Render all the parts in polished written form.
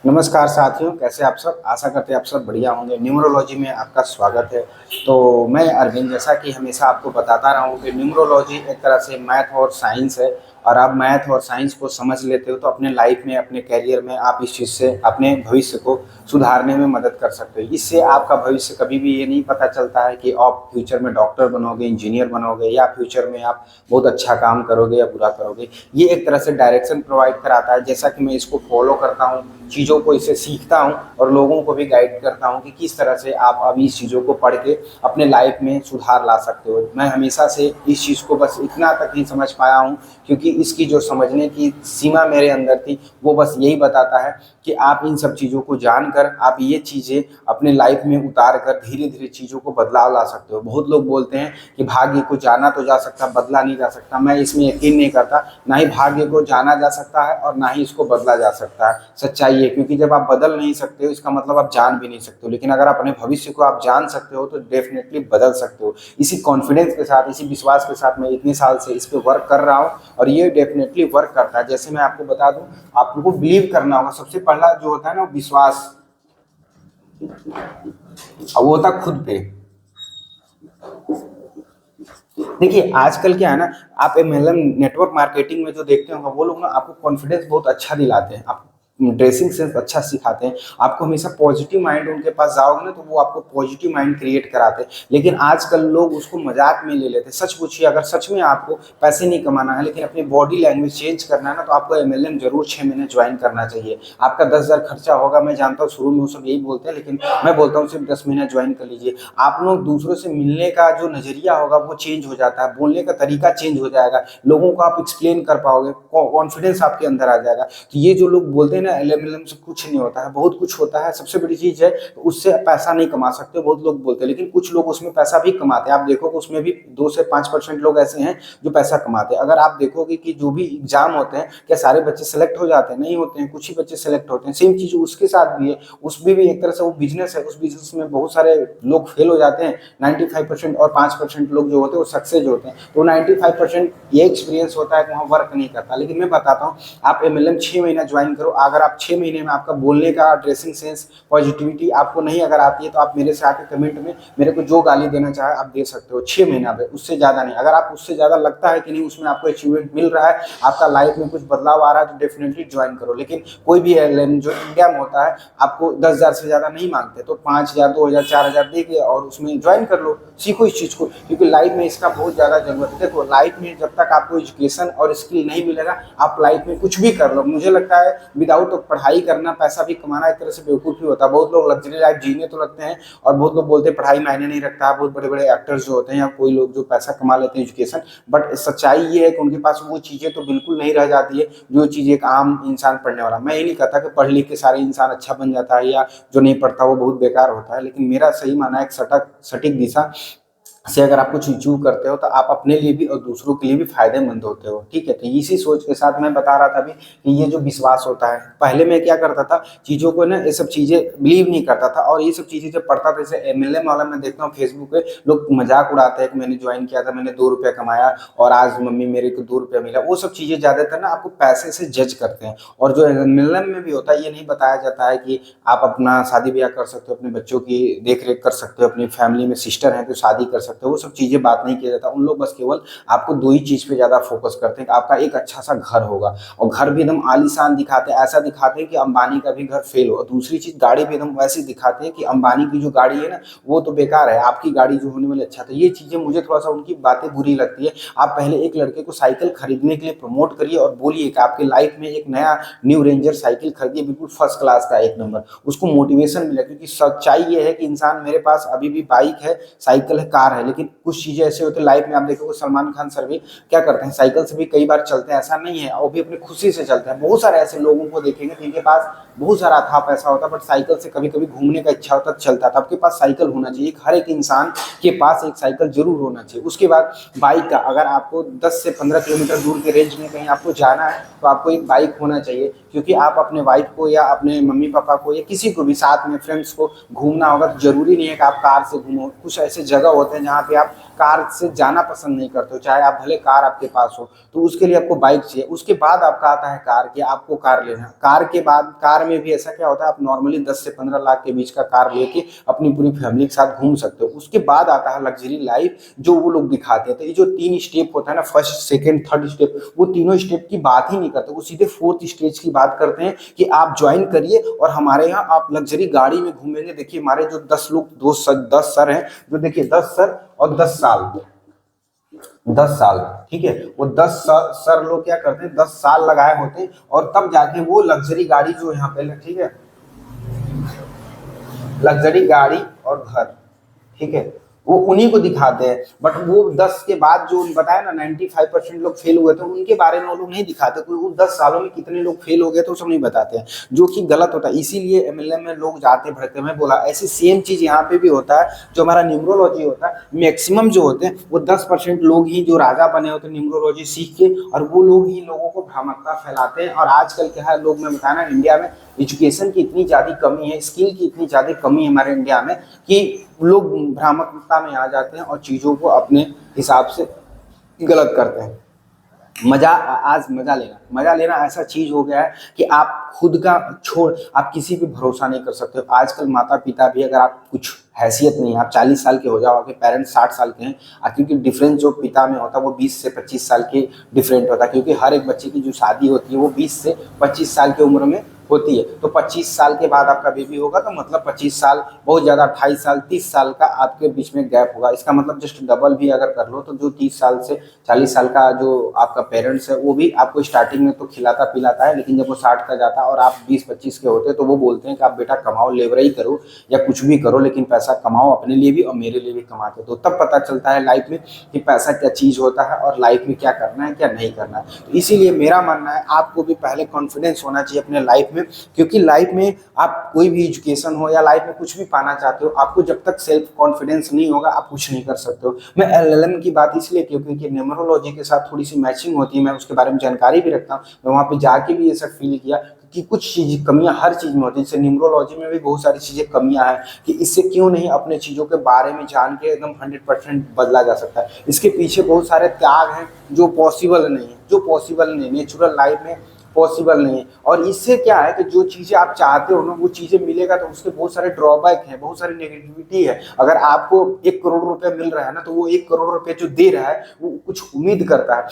नमस्कार साथियों, कैसे आप सब। आशा करते हैं आप सब बढ़िया होंगे। न्यूमरोलॉजी में आपका स्वागत है। तो मैं अरविंद, जैसा कि हमेशा आपको बताता रहा हूँ कि न्यूमरोलॉजी एक तरह से मैथ और साइंस है, और आप मैथ और साइंस को समझ लेते हो तो अपने लाइफ में, अपने करियर में आप इस चीज़ से अपने भविष्य को सुधारने में मदद कर सकते हो। इससे आपका भविष्य कभी भी ये नहीं पता चलता है कि आप फ्यूचर में डॉक्टर बनोगे, इंजीनियर बनोगे, या फ्यूचर में आप बहुत अच्छा काम करोगे या बुरा करोगे। ये एक तरह से डायरेक्शन प्रोवाइड कराता है। जैसा कि मैं इसको फॉलो करता हूँ, चीज़ों को इससे सीखता हूँ और लोगों को भी गाइड करता हूँ कि किस तरह से आप अभी इस चीज़ों को पढ़ के अपने लाइफ में सुधार ला सकते हो। मैं हमेशा से इस चीज़ को बस इतना तक ही समझ पाया हूँ, क्योंकि इसकी जो समझने की सीमा मेरे अंदर थी वो बस यही बताता है कि आप इन सब चीज़ों को जानकर आप ये चीज़ें अपने लाइफ में उतार कर धीरे धीरे चीज़ों को बदलाव ला सकते हो। बहुत लोग बोलते हैं कि भाग्य को जाना तो जा सकता, बदला नहीं जा सकता। मैं इसमें यकीन नहीं करता। ना ही भाग्य को जाना जा सकता है और ना ही इसको बदला जा सकता है। सच्चाई है, क्योंकि जब आप बदल नहीं सकते हो इसका मतलब आप जान भी नहीं सकते हो। लेकिन अगर आप अपने भविष्य को आप जान सकते हो तो डेफिनेटली बदल सकते हो। इसी कॉन्फिडेंस के साथ, इसी विश्वास के साथ मैं इतने साल से इस पे वर्क कर रहा हूँ और ये डेफिनेटली वर्क करता है। जैसे मैं आपको बता दूं, आपको बिलीव करना होगा। सबसे पहला जो होता है ना, विश्वास, और वो होता खुद पे। देखिए आजकल क्या है ना, आप एमएलएम नेटवर्क मार्केटिंग में जो देखते होंगे वो लोग ना आपको कॉन्फिडेंस बहुत अच्छा दिलाते हैं, आप ड्रेसिंग सेंस अच्छा सिखाते हैं, आपको हमेशा पॉजिटिव माइंड, उनके पास जाओगे ना तो वो आपको पॉजिटिव माइंड क्रिएट कराते हैं। लेकिन आजकल लोग उसको मजाक में ले लेते हैं। सच पूछिए, अगर सच में आपको पैसे नहीं कमाना है लेकिन अपनी बॉडी लैंग्वेज चेंज करना है ना, तो आपको एमएलएम जरूर 6 महीने ज्वाइन करना चाहिए। आपका 10,000 खर्चा होगा, मैं जानता हूँ शुरू में वो सब यही बोलते हैं, लेकिन मैं बोलता हूँ सिर्फ 10 महीना ज्वाइन कर लीजिए। आप लोग दूसरों से मिलने का जो नजरिया होगा वो चेंज हो जाता है, बोलने का तरीका चेंज हो जाएगा, लोगों को आप एक्सप्लेन कर पाओगे, कॉन्फिडेंस आपके अंदर आ जाएगा। तो ये जो लोग बोलते हैं ना एलएमएलएम से कुछ नहीं होता है, बहुत कुछ होता है। सबसे बड़ी चीज है, उससे पैसा नहीं कमा सकते, बहुत लोग बोलते हैं, लेकिन कुछ लोग उसमें पैसा भी कमाते हैं। आप देखोगे उसमें भी 2 से 5% लोग ऐसे हैं जो पैसा कमाते हैं। अगर आप देखोगे कि जो भी एग्जाम होते हैं, क्या सारे बच्चे सेलेक्ट हो जाते हैं? नहीं होते हैं, कुछ ही बच्चे सेलेक्ट होते हैं। सेम चीज उसके साथ भी है, उसमें भी एक तरह से वो बिजनेस है, उस बिजनेस में बहुत सारे लोग फेल हो जाते हैं 95%, और 5% लोग जो होते हैं वो सक्सेस होते हैं। तो 95% ये एक्सपीरियंस होता है कि वहाँ वर्क नहीं करता। लेकिन मैं बताता हूँ, आप एमएलएम 6 महीना ज्वाइन करो। अगर आप 6 महीने में आपका बोलने का ड्रेसिंग सेंस, पॉजिटिविटी आपको नहीं अगर आती है, तो आप मेरे से आके कमेंट में मेरे को जो गाली देना चाहे आप दे सकते हो। 6 महीना पे, उससे ज्यादा नहीं। अगर आप उससे ज्यादा लगता है कि नहीं उसमें आपको अचीवमेंट मिल रहा है, आपका लाइफ में कुछ बदलाव आ रहा है, तो डेफिनेटली ज्वाइन करो। लेकिन कोई भी एयरलाइन जो इंडिया में होता है आपको 10,000 से ज्यादा नहीं मांगते, तो 5,000, 2,000, 4,000 दे के और उसमें ज्वाइन कर लो, सीखो इस चीज को, क्योंकि लाइफ में इसका बहुत ज्यादा जरूरत है। देखो लाइफ में जब तक आपको एजुकेशन और स्किल नहीं मिलेगा, आप लाइफ में कुछ भी कर लो। मुझे लगता है विदाउट पढ़ाई करना, पैसा भी कमाना एक तरह से बेवकूफ़ी होता है। बहुत लोग लग्जरी लाइफ जीने तो लगते हैं, और बहुत लोग बोलते हैं पढ़ाई मायने नहीं रखता। बहुत बड़े बड़े एक्टर्स जो होते हैं या कोई लोग जो पैसा कमा लेते हैं एजुकेशन, बट सच्चाई ये है कि उनके पास वो चीज़ें तो बिल्कुल नहीं रह जाती है जो चीज़ एक आम इंसान पढ़ने वाला। मैं ये नहीं कहता कि पढ़ लिख के सारे इंसान अच्छा बन जाता है या जो नहीं पढ़ता वो बहुत बेकार होता है, लेकिन मेरा सही मानना है एक सटीक दिशा से अगर आप कुछ अचीव करते हो तो आप अपने लिए भी और दूसरों के लिए भी फायदेमंद होते हो। ठीक है, तो इसी सोच के साथ मैं बता रहा था अभी कि ये जो विश्वास होता है, पहले मैं क्या करता था, चीज़ों को ना ये सब चीज़ें बिलीव नहीं करता था, और ये सब चीज़ें जब पढ़ता था, जैसे एमएलएम वाला मैं देखता हूँ फेसबुक पे लोग मजाक उड़ाते हैं कि मैंने ज्वाइन किया था, मैंने 2 रुपया कमाया और आज मम्मी मेरे को 2 रुपया मिला। वो सब चीज़ें ज़्यादातर ना आपको पैसे से जज करते हैं। और जो एमएलएम में भी होता है, ये नहीं बताया जाता है कि आप अपना शादी ब्याह कर सकते हो, अपने बच्चों की देख रेख कर सकते हो, अपनी फैमिली में सिस्टर है तो शादी कर सकते हो। वो सब चीज़ें बात नहीं किया जाता। उन लोग बस केवल आपको दो ही चीज़ पे ज़्यादा फोकस करते हैं कि आपका एक अच्छा सा घर होगा, और घर भी एकदम आलीशान दिखाते हैं, ऐसा दिखाते हैं कि अंबानी का भी घर फेल हो। और दूसरी चीज़, गाड़ी भी एकदम वैसी दिखाते हैं कि अंबानी की जो गाड़ी है ना वो तो बेकार है, आपकी गाड़ी जो होने वाली अच्छा। तो ये चीज़ें मुझे थोड़ा सा उनकी बातें बुरी लगती है। आप पहले एक लड़के को साइकिल खरीदने के लिए प्रमोट करिए और बोलिए कि आपके लाइफ में एक नया न्यू रेंजर साइकिल खरीदिए, बिल्कुल फर्स्ट क्लास का, एक नंबर, उसको मोटिवेशन मिले। क्योंकि सच्चाई ये है कि इंसान, मेरे पास अभी भी बाइक है, साइकिल है, कार है, लेकिन कुछ चीज़ें ऐसे होते हैं लाइफ में। आप देखोगे सलमान खान सर भी क्या करते हैं, साइकिल से भी कई बार चलते हैं, ऐसा नहीं है, वो भी अपनी खुशी से चलते हैं। बहुत सारे ऐसे लोगों को देखेंगे जिनके पास बहुत सारा था पैसा होता, बट साइकिल से कभी कभी घूमने का इच्छा होता चलता था। आपके पास साइकिल होना चाहिए, हर एक इंसान के पास एक साइकिल जरूर होना चाहिए। उसके बाद बाइक का, अगर आपको 10 से 15 किलोमीटर दूर के रेंज में कहीं आपको जाना है तो आपको एक बाइक होना चाहिए, क्योंकि आप अपने वाइफ को या अपने मम्मी पापा को या किसी को भी साथ में फ्रेंड्स को घूमना होगा, तो जरूरी नहीं है कि आप कार से घूमो। कुछ ऐसे जगह होते हैं जहाँ पे आप कार से जाना पसंद नहीं करते हो, चाहे आप भले कार आपके पास हो, तो उसके लिए आपको बाइक चाहिए। उसके बाद आपका आता है कार, कि आपको कार लेना है। कार के बाद कार में भी ऐसा क्या होता है, आप नॉर्मली 10 से 15 लाख के बीच का कार लेके अपनी पूरी फैमिली के साथ घूम सकते हो। उसके बाद आता है लग्जरी लाइफ, जो वो लोग दिखाते हैं। तो ये जो 3 स्टेप होता है ना, फर्स्ट सेकंड थर्ड स्टेप, वो तीनों स्टेप की बात ही नहीं करते, वो सीधे 4th स्टेज की बात करते हैं कि आप ज्वाइन करिए और हमारे यहाँ आप लग्जरी गाड़ी में घूमेंगे। देखिए हमारे जो 10 लोग 10 सर हैं, जो देखिए 10 सर और 10 साल, 10 साल, ठीक है, वो 10 सर लोग क्या करते हैं, 10 साल लगाए होते हैं और तब जाके वो लग्जरी गाड़ी जो यहाँ पे, ठीक है, लग्जरी गाड़ी और घर, ठीक है, वो उन्हीं को दिखाते हैं। बट वो 10 के बाद जो बताया ना 95% लोग फेल हुए थे, उनके बारे में वो लोग नहीं दिखाते, क्योंकि वो 10 सालों में कितने लोग फेल हो गए थे वो सब नहीं बताते हैं, जो कि गलत होता है। इसीलिए एमएलएम में लोग जाते भरते, मैं बोला ऐसे सेम चीज यहाँ पे भी होता है। जो हमारा न्यूमरोलॉजी होता है, मैक्सिमम जो होते हैं वो 10% लोग ही जो राजा बने होते हैं न्यूमरोलॉजी सीख के, और वो लोग ही लोगों को भ्रामकता फैलाते हैं। और आजकल क्या है, लोग, मैं बताया ना, इंडिया में एजुकेशन की इतनी ज्यादा कमी है, स्किल की इतनी ज्यादा कमी है हमारे इंडिया में, कि लोग भ्रामकता में आ जाते हैं और चीजों को अपने हिसाब से गलत करते हैं। मजा, आज मजा लेना ऐसा चीज हो गया है कि आप खुद का छोड़, आप किसी पे भरोसा नहीं कर सकते हो। आजकल माता पिता भी, अगर आप कुछ हैसियत नहीं है, आप 40 साल के हो जाओ, आपके पेरेंट्स 60 साल के हैं, क्योंकि डिफरेंस जो पिता में होता है वो 20 से 25 साल के डिफरेंट होता है, क्योंकि हर एक बच्चे की जो शादी होती है वो 20 से 25 साल की उम्र में होती है। तो 25 साल के बाद आपका बेबी होगा, तो मतलब 25 साल, बहुत ज़्यादा 28 साल 30 साल का आपके बीच में गैप होगा। इसका मतलब जस्ट डबल भी अगर कर लो, तो जो 30 साल से 40 साल का जो आपका पेरेंट्स है, वो भी आपको स्टार्टिंग में तो खिलाता पिलाता है, लेकिन जब वो 60 का जाता है और आप 20-25 के होते हैं, तो वो बोलते हैं कि आप बेटा कमाओ, लेबराई करो या कुछ भी करो, लेकिन पैसा कमाओ अपने लिए भी और मेरे लिए भी कमाते। तो तब पता चलता है लाइफ में कि पैसा क्या चीज़ होता है और लाइफ में क्या करना है क्या नहीं करना है। तो इसीलिए मेरा मानना है आपको भी पहले कॉन्फिडेंस होना चाहिए अपने लाइफ में, क्योंकि लाइफ में आप कोई भी एजुकेशन हो या लाइफ में कुछ भी पाना चाहते हो, आपको जब तक सेल्फ कॉन्फिडेंस नहीं होगा आप कुछ नहीं कर सकते हो। मैं एलएलएम की बात इसलिए की, क्योंकि न्यूमरोलॉजी के साथ थोड़ी सी मैचिंग होती है, मैं उसके बारे में जानकारी भी रखता हूँ। मैं वहाँ पे जाके भी ये सब फील किया कि कुछ चीज कमियां हर चीज में होती है, जैसे न्यूमरोलॉजी में भी बहुत सारी चीजें कमियां हैं, कि इससे क्यों नहीं अपने चीजों के बारे में जान के एकदम 100% बदला जा सकता है। इसके पीछे बहुत सारे त्याग हैं जो पॉसिबल नहीं है, नेचुरल लाइफ में पॉसिबल नहीं है। और इससे क्या है कि जो चीज़ें आप चाहते हो ना, वो चीज़ें मिलेगा, तो उसके बहुत सारे ड्रॉबैक हैं, बहुत सारी नेगेटिविटी है। अगर आपको 1 करोड़ रुपए मिल रहा है ना, तो वो 1 करोड़ रुपए जो दे रहा है वो कुछ उम्मीद करता है।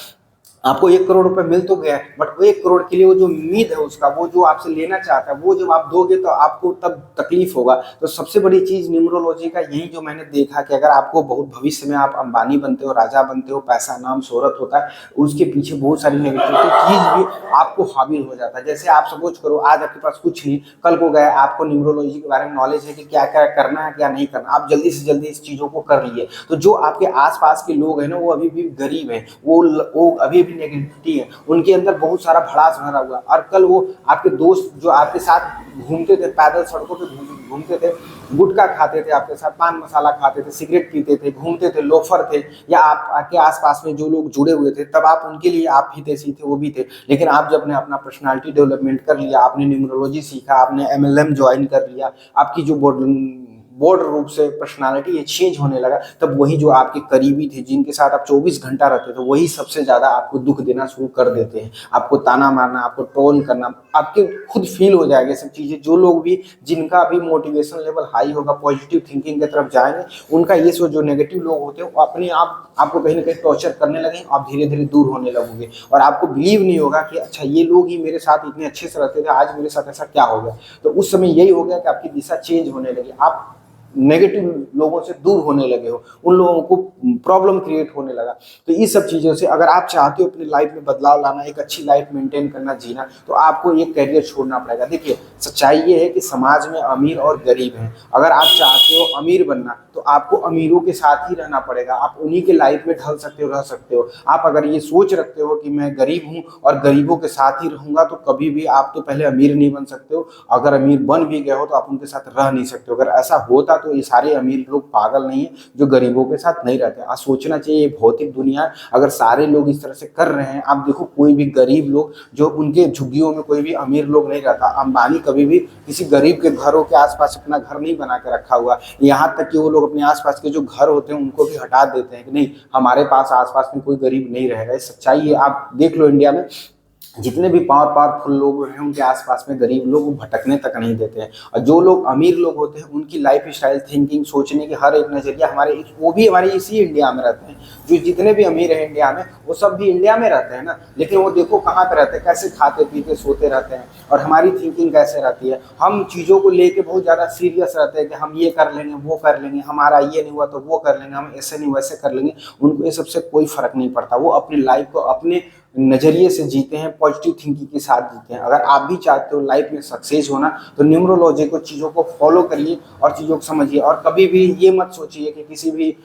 आपको 1 करोड़ रुपए मिल तो गया, बट वो 1 करोड़ के लिए वो जो उम्मीद है उसका, वो जो आपसे लेना चाहता है, वो जब आप दोगे तो आपको तब तकलीफ होगा। तो सबसे बड़ी चीज न्यूमरोलॉजी का यही जो मैंने देखा, कि अगर आपको बहुत भविष्य में आप अंबानी बनते हो, राजा बनते हो, पैसा नाम शोहरत होता है, उसके पीछे बहुत सारी नेगेटिविटी चीज भी आपको हावी हो जाता है। जैसे आप सपोज करो आज आपके पास कुछ नहीं, कल को गए, आपको न्यूमरोलॉजी के बारे में नॉलेज है कि क्या क्या करना है क्या नहीं करना, आप जल्दी से जल्दी इस चीजों को कर लिए। तो जो आपके आसपास के लोग हैं ना, वो अभी भी गरीब हैं, वो अभी भी नेगेटिविटी है, उनके अंदर बहुत सारा भड़ास भरा हुआ। और कल वो आपके दोस्त जो आपके साथ घूमते थे, पैदल सड़कों पे घूमते थे, गुटखा खाते थे आपके साथ, पान मसाला खाते थे, सिगरेट पीते थे, घूमते थे, लोफर थे, या आपके आसपास में जो लोग जुड़े हुए थे, तब आप उनके लिए आप ही थे, वो भी थे। लेकिन आप जब ने अपना पर्सनालिटी डेवलपमेंट कर लिया, आपने न्यूमरोलॉजी सीखा, आपने एमएलएम ज्वाइन कर लिया, आपकी जो बोर्ड रूप से पर्सनालिटी ये चेंज होने लगा, तब वही जो आपके करीबी थे, जिनके साथ आप 24 घंटा रहते थे, वही सबसे ज्यादा आपको दुख देना शुरू कर देते हैं, आपको ताना मारना, आपको ट्रोल करना, आपके खुद फील हो जाएगा सब चीजें। जो लोग भी, जिनका भी मोटिवेशन लेवल हाई होगा, पॉजिटिव थिंकिंग की तरफ जाएंगे, उनका ये सो जो नेगेटिव लोग होते हैं वो अपने आप आपको कहीं ना कहीं टॉर्चर करने लगेंगे, आप धीरे धीरे दूर होने लगोगे, और आपको बिलीव नहीं होगा कि अच्छा ये लोग ही मेरे साथ इतने अच्छे से रहते थे, आज मेरे साथ ऐसा क्या हो गया। तो उस समय यही हो गया कि आपकी दिशा चेंज होने लगी, आप नेगेटिव लोगों से दूर होने लगे हो, उन लोगों को प्रॉब्लम क्रिएट होने लगा। तो ये सब चीज़ों से अगर आप चाहते हो अपनी लाइफ में बदलाव लाना, एक अच्छी लाइफ मेंटेन करना, जीना, तो आपको ये करियर छोड़ना पड़ेगा। देखिए सच्चाई ये है कि समाज में अमीर और गरीब हैं। अगर आप चाहते हो अमीर बनना, तो आपको अमीरों के साथ ही रहना पड़ेगा, आप उन्हीं के लाइफ में ढल सकते हो, रह सकते हो। आप अगर ये सोच रखते हो कि मैं गरीब हूँ और गरीबों के साथ ही रहूंगा, तो कभी भी आप तो पहले अमीर नहीं बन सकते हो, अगर अमीर बन भी गए हो तो आप उनके साथ रह नहीं सकते हो। अगर ऐसा होता तो तो ये सारे अमीर लोग पागल नहीं है जो गरीबों के साथ नहीं रहते। आज सोचना चाहिए, ये भौतिक दुनिया है, अगर सारे लोग इस तरह से कर रहे हैं, आप देखो कोई भी गरीब लोग जो उनके झुग्गियों में कोई भी अमीर लोग नहीं रहता। अंबानी कभी भी किसी गरीब के घरों के आसपास अपना घर नहीं बना के रखा हुआ, यहाँ तक कि वो लोग अपने आसपास के जो घर होते हैं उनको भी हटा देते हैं कि नहीं, हमारे पास आसपास में कोई गरीब नहीं रहेगा। ये सच्चाई है, आप देख लो इंडिया में जितने भी पावरफुल लोग हैं उनके आसपास में गरीब लोग वो भटकने तक नहीं देते हैं। और जो लोग अमीर लोग होते हैं उनकी लाइफ स्टाइल, थिंकिंग, सोचने की हर एक नजरिया वो भी हमारे इसी इंडिया में रहते हैं। जो जितने भी अमीर हैं इंडिया में वो सब भी इंडिया में रहते हैं ना, लेकिन वो देखो कहाँ पे रहते हैं, कैसे खाते पीते सोते रहते हैं। और हमारी थिंकिंग कैसे रहती है, हम चीज़ों को लेके बहुत ज़्यादा सीरियस रहते हैं कि हम ये कर लेंगे वो कर लेंगे, हमारा ये नहीं हुआ तो वो कर लेंगे, हम ऐसे नहीं वैसे कर लेंगे। उनको ये सबसे कोई फर्क नहीं पड़ता, वो अपनी लाइफ को अपने नजरिए से जीते हैं, पॉजिटिव थिंकिंग के साथ जीते हैं। अगर आप भी चाहते हो लाइफ में सक्सेस होना तो न्यूमरोलॉजी को, चीज़ों को फॉलो करिए और चीज़ों को समझिए। और कभी भी ये मत सोचिए कि किसी भी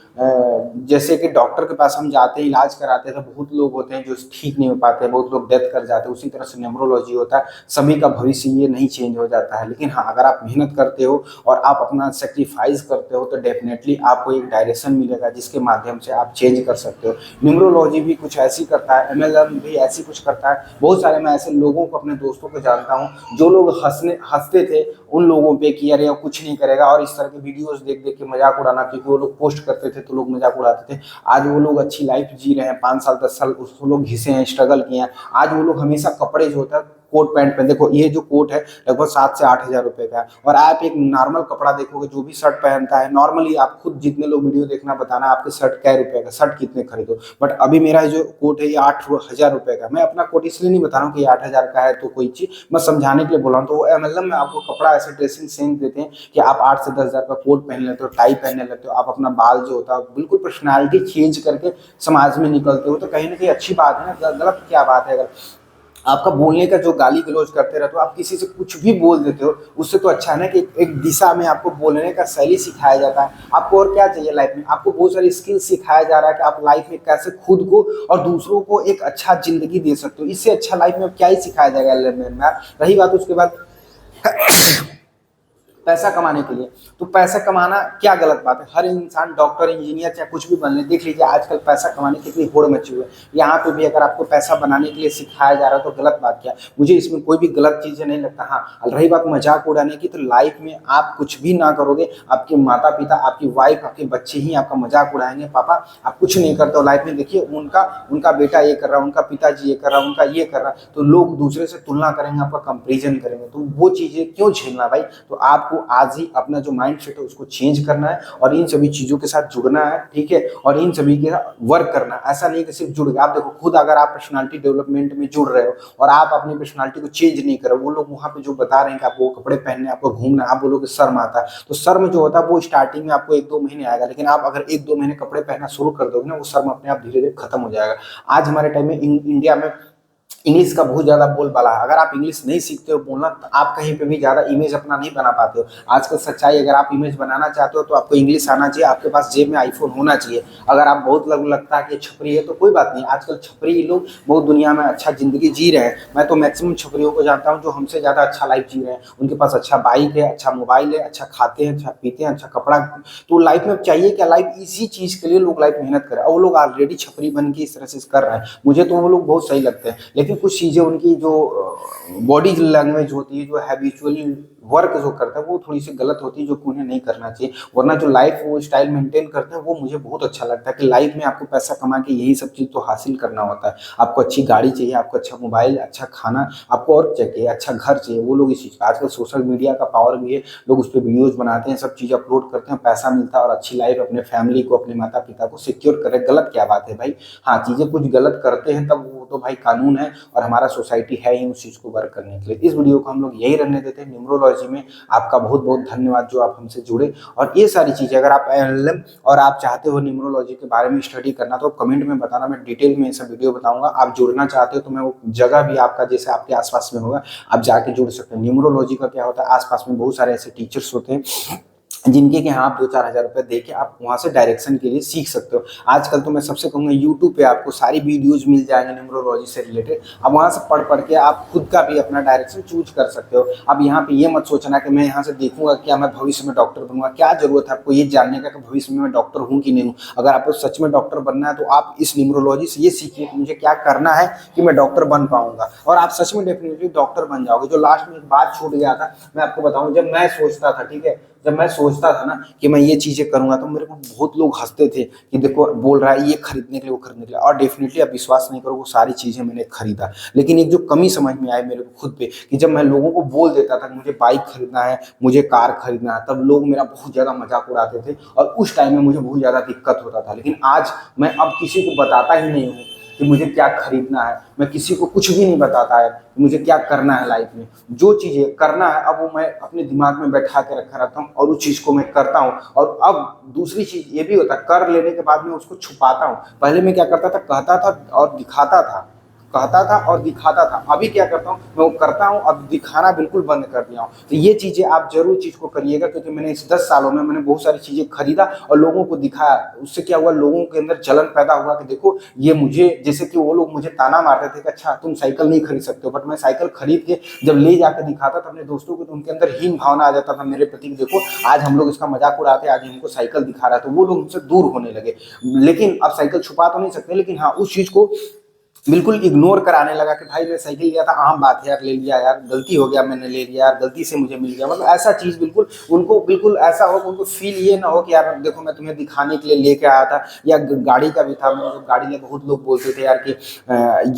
जैसे कि डॉक्टर के पास हम जाते हैं इलाज कराते हैं तो बहुत लोग होते हैं जो ठीक नहीं हो पाते हैं, बहुत लोग डेथ कर जाते हैं। उसी तरह से न्यूमरोलॉजी होता है, सभी का भविष्य ये नहीं चेंज हो जाता है। लेकिन हाँ, अगर आप मेहनत करते हो और आप अपना सेक्रीफाइस करते हो तो डेफिनेटली आपको एक डायरेक्शन मिलेगा जिसके माध्यम से आप चेंज कर सकते हो। न्यूमरोलॉजी भी कुछ ऐसी करता है, एमएलएम भी ऐसी कुछ करता है। बहुत सारे मैं ऐसे लोगों को, अपने दोस्तों को जानता हूँ जो लोग हंसते थे उन लोगों पे कि यार ये कुछ नहीं करेगा, और इस तरह के वीडियोस देख देख के मजाक उड़ाना, क्योंकि वो लोग पोस्ट करते थे तो लोग मजाक उड़ाते थे। आज वो लोग अच्छी लाइफ जी रहे हैं, 5 साल 10 साल उसको लोग घिसे हैं, स्ट्रगल किए हैं। आज वो लोग हमेशा कपड़े जो होता है कोट पैंट पहन, देखो ये जो कोट है लगभग 7 से 8 हज़ार रुपए का है। और आप एक नॉर्मल कपड़ा देखोगे, जो भी शर्ट पहनता है नॉर्मली, आप खुद जितने लोग वीडियो देखना बताना आपके शर्ट क्या रुपए का, शर्ट कितने खरीदो। बट अभी मेरा जो कोट है ये 8 हज़ार रुपए का। मैं अपना कोट इसलिए नहीं बता रहा हूँ कि 8 हज़ार का है तो कोई चीज, मैं समझाने के लिए बोला हूँ। तो वो एमएलएम में आपको कपड़ा ऐसे ड्रेसिंग सेंस देते हैं कि आप 8 से 10 हज़ार का कोट पहन लेते हो, टाई पहनने लगते हो, आप अपना बाल जो होता है बिल्कुल पर्सनैलिटी चेंज करके समाज में निकलते हो। तो कहीं ना कहीं अच्छी बात है ना, गलत क्या बात है? अगर आपका बोलने का जो गाली गलौज करते रहते हो, आप किसी से कुछ भी बोल देते हो, उससे तो अच्छा है ना कि एक दिशा में आपको बोलने का शैली सिखाया जाता है। आपको और क्या चाहिए लाइफ में? आपको बहुत सारी स्किल सिखाया जा रहा है कि आप लाइफ में कैसे खुद को और दूसरों को एक अच्छा जिंदगी दे सकते हो। इससे अच्छा लाइफ में क्या ही सिखाया जाएगा? रही बात उसके बाद पैसा कमाने के लिए, तो पैसा कमाना क्या गलत बात है? हर इंसान डॉक्टर, इंजीनियर चाहे कुछ भी बन ले। देख लीजिए आजकल पैसा कमाने की कितनी होड़ मची हुई है। यहाँ पे भी अगर आपको पैसा बनाने के लिए सिखाया जा रहा है तो गलत बात क्या? मुझे इसमें कोई भी गलत चीज़ें नहीं लगता। हाँ, रही बात मजाक उड़ाने की, तो लाइफ में आप कुछ भी ना करोगे, आपके माता पिता, आपकी वाइफ, आपके बच्चे ही आपका मजाक उड़ाएंगे। पापा आप कुछ नहीं करते हो लाइफ में, देखिए उनका बेटा ये कर रहा है, उनका पिताजी ये कर रहा है, उनका ये कर रहा है, तो लोग दूसरे से तुलना करेंगे, आपका कंपेरिजन करेंगे। तो वो चीज़ें क्यों झेलना भाई? तो आपको आज ही अपना जो माइंड सेट है उसको चेंज करना है और इन सभी चीजों के साथ जुड़ना है, ठीक है? और इन सभी के साथ वर्क करना है। ऐसा नहीं कि सिर्फ जुड़ गए। आप देखो खुद अगर आप पर्सनालिटी डेवलपमेंट में जुड़ रहे हो और आप अपनी पर्सनालिटी को चेंज नहीं कर रहे हो, वो लोग वहां पे जो बता रहे हैं कि आपको कपड़े पहनने, आपको घूमना, आप बोलोगे शर्म आता है, तो शर्म जो होता है वो स्टार्टिंग में आपको 1-2 महीने आएगा, लेकिन आप अगर 1-2 महीने कपड़े पहनना शुरू कर दोगे ना, वो शर्म अपने आप धीरे धीरे खत्म हो जाएगा। आज हमारे टाइम में इंडिया में इंग्लिश का बहुत ज़्यादा बोलबाला है। अगर आप इंग्लिश नहीं सीखते हो बोलना तो आप कहीं पे भी ज़्यादा इमेज अपना नहीं बना पाते हो। आजकल सच्चाई, अगर आप इमेज बनाना चाहते हो तो आपको इंग्लिश आना चाहिए, आपके पास जेब में आईफोन होना चाहिए। अगर आप बहुत लोग लगता है कि छपरी है तो कोई बात नहीं, आजकल छपरी लोग बहुत दुनिया में अच्छा जिंदगी जी रहे हैं। मैं तो मैक्सिमम छपरियों को जानता हूँ जो हमसे ज़्यादा अच्छा लाइफ जी रहे हैं। उनके पास अच्छा बाइक है, अच्छा मोबाइल है, अच्छा खाते हैं, अच्छा पीते हैं, अच्छा कपड़ा। तो लाइफ में चाहिए क्या? लाइफ इसी चीज़ के लिए लोग लाइफ मेहनत करें, और वो लोग ऑलरेडी छपरी बन के इस तरह से कर रहे हैं। मुझे तो वो लोग बहुत सही लगते हैं, लेकिन कुछ चीज़ें उनकी जो बॉडी लैंग्वेज होती है, जो हैबिचुअली वर्क जो करता है, वो थोड़ी सी गलत होती है, जो कि उन्हें नहीं करना चाहिए। वरना जो लाइफ वो स्टाइल मेंटेन करते हैं वो मुझे बहुत अच्छा लगता है कि लाइफ में आपको पैसा कमा के यही सब चीज़ तो हासिल करना होता है। आपको अच्छी गाड़ी चाहिए, आपको अच्छा मोबाइल, अच्छा खाना, आपको और चाहिए, अच्छा घर चाहिए, वो लोग इस चीज़ का, आजकल सोशल मीडिया का पावर भी है, लोग उस पर वीडियोज़ बनाते हैं, सब चीज़ अपलोड करते हैं, पैसा मिलता है और अच्छी लाइफ अपने फैमिली को, अपने माता पिता को सिक्योर करें। गलत क्या बात है भाई? हाँ, चीज़ें कुछ गलत करते हैं तब वो तो भाई कानून है और हमारा सोसाइटी है ही उस चीज़ को वर्क करने के लिए। इस वीडियो को हम लोग यही रहने देते हैं। न्यूमरोलॉजी में आपका बहुत बहुत धन्यवाद जो आप हमसे जुड़े। और ये सारी चीज़ें अगर आप एलएम और आप चाहते हो न्यूमरोलॉजी के बारे में स्टडी करना तो कमेंट में बताना, मैं डिटेल में ऐसा वीडियो बताऊंगा। आप जुड़ना चाहते हो तो मैं वो जगह भी आपका जैसे आपके आसपास में होगा, आप जाके जुड़ सकते हैं। न्यूमरोलॉजी का क्या होता है, आसपास में बहुत सारे ऐसे टीचर्स होते हैं जिनके कि हाँ आप 2-4 हज़ार रुपए दे के आप वहाँ से डायरेक्शन के लिए सीख सकते हो। आजकल तो मैं सबसे कहूँगा यूट्यूब पे आपको सारी वीडियोज़ मिल जाएँगे न्यूमरोलॉजी से रिलेटेड। आप वहाँ से पढ़ के आप खुद का भी अपना डायरेक्शन चूज़ कर सकते हो। अब यहाँ पे ये मत सोचना कि मैं यहाँ से देखूँगा क्या मैं भविष्य में डॉक्टर बनूँगा। क्या ज़रूरत है आपको ये जानने का कि भविष्य में मैं डॉक्टर हूँ कि नहीं हूँ? अगर आपको सच में डॉक्टर बनना है तो आप इस न्यूमरोलॉजी से ये सीखिए कि मुझे क्या करना है कि मैं डॉक्टर बन पाऊँगा, और आप सच में डेफ़िनिटली डॉक्टर बन जाओगे। जो लास्ट में एक बात छूट गया था, मैं आपको बताऊँ, जब मैं सोचता था, ठीक है? जब मैं सोचता था ना कि मैं ये चीज़ें करूँगा तो मेरे को बहुत लोग हँसते थे कि देखो बोल रहा है ये खरीदने के लिए, वो खरीदने के लिए, और डेफ़िनिटली आप विश्वास नहीं करोगे वो सारी चीज़ें मैंने खरीदा। लेकिन एक जो कमी समझ में आई मेरे को खुद पे कि जब मैं लोगों को बोल देता था कि मुझे बाइक खरीदना है, मुझे कार खरीदना है, तब लोग मेरा बहुत ज़्यादा मज़ाक उड़ाते थे और उस टाइम में मुझे बहुत ज़्यादा दिक्कत होता था। लेकिन आज मैं अब किसी को बताता ही नहीं हूँ कि मुझे क्या खरीदना है। मैं किसी को कुछ भी नहीं बताता है कि मुझे क्या करना है लाइफ में। जो चीज़ें करना है अब वो मैं अपने दिमाग में बैठा के रखा रहता हूँ और उस चीज़ को मैं करता हूँ। और अब दूसरी चीज़ ये भी होता है, कर लेने के बाद में उसको छुपाता हूँ। पहले मैं क्या करता था, कहता था और दिखाता था, कहता था और दिखाता था। अभी क्या करता हूँ, मैं वो करता हूँ, अब दिखाना बिल्कुल बंद कर दिया हूँ। तो ये चीज़ें आप ज़रूर चीज़ को करिएगा, क्योंकि मैंने इस 10 सालों में मैंने बहुत सारी चीज़ें खरीदा और लोगों को दिखाया। उससे क्या हुआ, लोगों के अंदर जलन पैदा हुआ कि देखो ये मुझे, जैसे कि वो लोग मुझे ताना मारते थे कि अच्छा तुम साइकिल नहीं खरीद सकते हो, बट मैं साइकिल खरीद के जब ले जाकर दिखाता था अपने दोस्तों को तो उनके अंदर हीन भावना आ जाता था मेरे प्रति। देखो आज हम लोग इसका मजाक उड़ाते हैं, आज हमको साइकिल दिखा रहा है, तो वो लोग हमसे दूर होने लगे। लेकिन अब साइकिल छुपा तो नहीं सकते, लेकिन हाँ उस चीज़ को बिल्कुल इग्नोर कराने लगा कि भाई मैं साइकिल लिया था, आम बात है यार, ले लिया यार, गलती हो गया, मैंने ले लिया यार, गलती से मुझे मिल गया। मतलब ऐसा चीज़ बिल्कुल उनको, बिल्कुल ऐसा हो कि उनको फील ये ना हो कि यार देखो मैं तुम्हें दिखाने के लिए लेके आया था। या गाड़ी का भी था, मैंने जब गाड़ी लिया बहुत लोग बोलते थे यार कि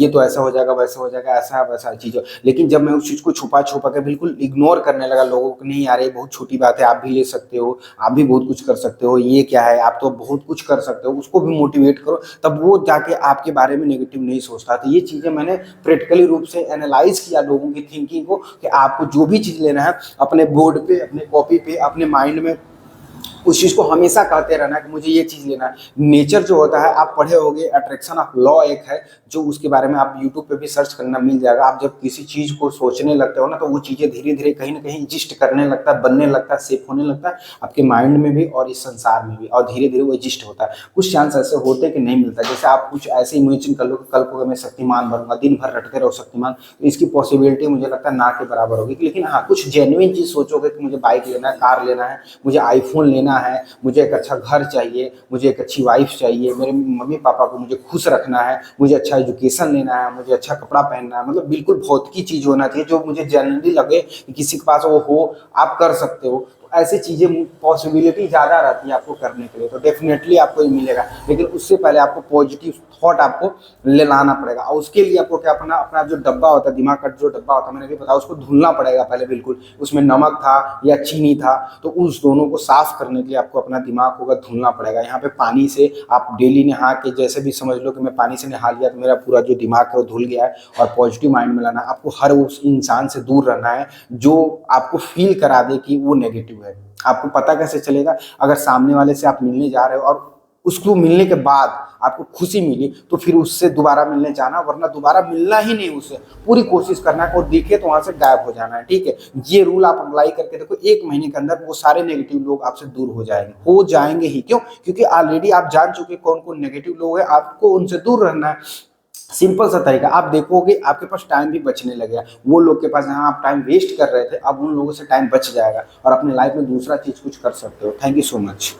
ये तो ऐसा हो जाएगा, वैसा हो जाएगा, ऐसा वैसा चीज़ हो। लेकिन जब मैं उस चीज़ को छुपा छुपा के बिल्कुल इग्नोर करने लगा लोगों को, नहीं यार ये बहुत छोटी बात है, आप भी ले सकते हो, आप भी बहुत कुछ कर सकते हो, ये क्या है, आप तो बहुत कुछ कर सकते हो, उसको भी मोटिवेट करो, तब वो जाके आपके बारे में नेगेटिव नहीं सोचता। तो ये चीज़ें मैंने प्रैक्टिकली रूप से एनालाइज किया लोगों की थिंकिंग को, कि आपको जो भी चीज़ लेना है अपने बोर्ड पे, अपने कॉपी पे, अपने माइंड में उस चीज़ को हमेशा कहते रहना कि मुझे ये चीज़ लेना है। नेचर जो होता है, आप पढ़े होंगे, अट्रैक्शन ऑफ लॉ एक है, जो उसके बारे में आप यूट्यूब पे भी सर्च करना मिल जाएगा। आप जब किसी चीज़ को सोचने लगते हो ना, तो वो चीज़ें धीरे धीरे कहीं ना कहीं एग्जिस्ट करने लगता है, बनने लगता है, सेफ होने लगता है आपके माइंड में भी और इस संसार में भी, और धीरे धीरे वो एग्जिस्ट होता है। कुछ चांस ऐसे होते हैं कि नहीं मिलता। जैसे आप कुछ ऐसे इमेजिन कर लो कि कल को मैं शक्तिमान बनूंगा, दिन भर रटते रहो शक्तिमान, तो इसकी पॉसिबिलिटी मुझे लगता है ना के बराबर होगी। लेकिन हाँ कुछ जेन्युइन चीज़ सोचोगे कि मुझे बाइक लेना है, कार लेना है, मुझे आईफोन लेना है, मुझे एक अच्छा घर चाहिए, मुझे एक अच्छी वाइफ चाहिए, मेरे मम्मी पापा को मुझे खुश रखना है, मुझे अच्छा एजुकेशन लेना है, मुझे अच्छा कपड़ा पहनना है, मतलब बिल्कुल भौतिकी चीज़ होना चाहिए जो मुझे जेन्युइनली लगे कि किसी के पास वो हो, आप कर सकते हो। तो ऐसी चीज़ें पॉसिबिलिटी ज़्यादा रहती है आपको करने के लिए, तो डेफिनेटली आपको ये मिलेगा। लेकिन उससे पहले आपको पॉजिटिव थॉट आपको ले लाना पड़ेगा, और उसके लिए आपको क्या, अपना अपना जो डब्बा होता है, दिमाग का जो डब्बा होता है, मैंने भी बताया, उसको धुलना पड़ेगा पहले बिल्कुल। उसमें नमक था या चीनी था, तो उस दोनों को साफ करने के लिए आपको अपना दिमाग होगा धुलना पड़ेगा। यहाँ पे पानी से आप डेली नहा के, जैसे भी समझ लो कि मैं पानी से नहा लिया तो मेरा पूरा जो दिमाग है वो धुल गया है, और पॉजिटिव माइंड में लाना। आपको हर उस इंसान से दूर रहना है जो आपको फील करा दे कि वो नेगेटिव है। आपको पता कैसे चलेगा, अगर सामने वाले से आप मिलने जा रहे हो और उसको मिलने के बाद आपको खुशी मिली, तो फिर उससे दोबारा मिलने जाना, वरना दोबारा मिलना ही नहीं उससे। पूरी कोशिश करना है, और दिखे तो वहां से गायब हो जाना है, ठीक है। ये रूल आप अप्लाई करके देखो, 1 महीने के अंदर वो सारे नेगेटिव लोग आपसे दूर हो जाएंगे ही। क्यों? क्योंकि ऑलरेडी आप जान चुके कौन कौन नेगेटिव लोग हैं, आपको उनसे दूर रहना है। सिंपल सा तरीका, आप देखोगे आपके पास टाइम भी बचने लगेगा। वो लोग के पास जहाँ आप टाइम वेस्ट कर रहे थे, अब उन लोगों से टाइम बच जाएगा और अपने लाइफ में दूसरा चीज कुछ कर सकते हो। Thank you so much.